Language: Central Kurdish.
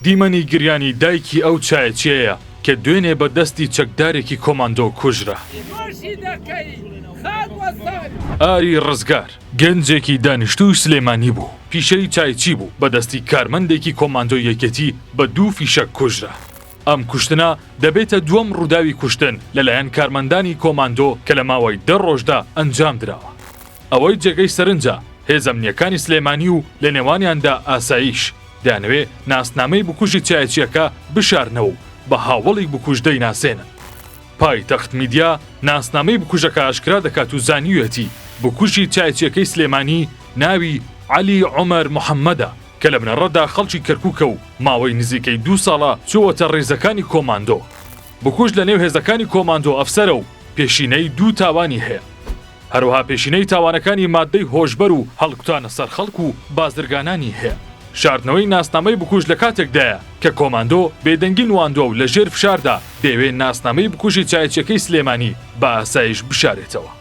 دیمەنی گریانی دایکی ئەو چایەچێیە کە دوێنێ بە دەستی چەکدارێکی کۆماندۆ کوژرا. ئاری ڕزگار گەنجێکی دانیشتووی سلێمانی بوو، پیشەی چایچی بوو، بەدەستی کارمەندێکی کۆماندۆ یەکەتی بە 2 فیشەک کوژرا. ئەم کوشتنە دەبێتە دووەم ڕووداوی کوشتن لەلایەن کارمەندانی کۆماندۆ کە لە ماوەی 10 ڕۆژدا ئەنجام دراوە. ئەوەی جێگەی سەرنجە هێزە ئەمنیەکانی سلێمانی و لە نێوانیاندا ئاسایش دەیانەوێ ناسنامەی بکوژی چایەچیەکە بشارنەوە و بە هاوڵی بکوژدەی ناسێنن. پایتەخت میدیا ناسنامەی بکوژەکە ئاشکرا دەکات و زانیوێتی بکوژی چایەچیەکەی سلێمانی ناوی عەلی عومەر محەممەدە کە لە بنەڕەتدا خەڵکی کەرکووکە و ماوەی نزیکەی 2 ساڵە چووەتە ڕێزەکانی کۆماندۆ. بکوژ لە نێو هێزەکانی کۆماندۆ ئەفسەرە و پێشینەی 2 تاوانی هەیە. هەروەها پێشینەی تاوانەکانی مادەی هۆشبەر و هەڵکوتانە سەر خەڵک و بازرگانانی هەیە. شاردنەوەی ناسنامەی بکوژ لە کاتێکدایە کە کۆماندۆ بێدەنگی نواندۆ و لە ژێر فشاردا دەیەوێت ناسنامەی بکوژی چایەچیەکەی سلێمانی بە ئاسایش بشارێتەوە.